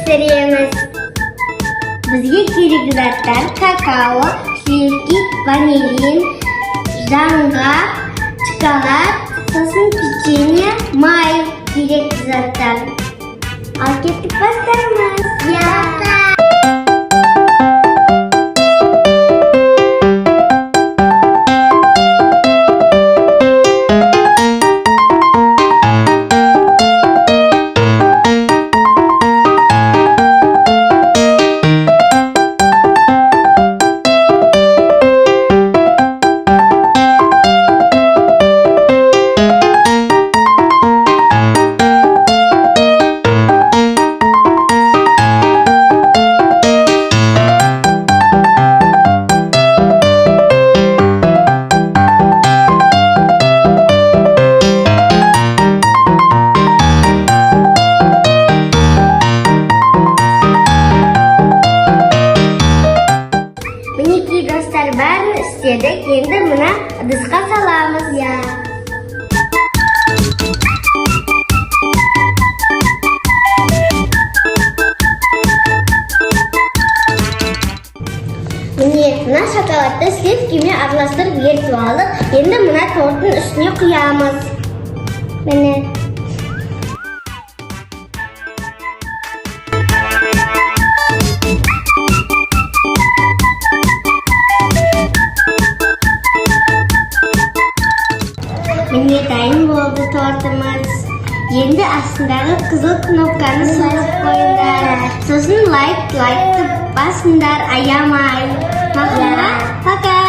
пісіреміз. Бізге керек заттар какао, сливки, ванилин, жаңғақ, шоколад, сосын печенье, май керек заттар. Ал кеттік бастаймыз. Достар, бәрін істедік, енді мұна ыдысқа саламыз. Міне, мұна шоколадты сливкімен араластырып ертіп алдық. Енді мұна торттың үстіне құямыз. Міне. Міне дайын болды тортымыз. Енді астындағы қызыл кнопканы басып қойыңдар. Сосын лайкты басыңдар, аямай. Пока.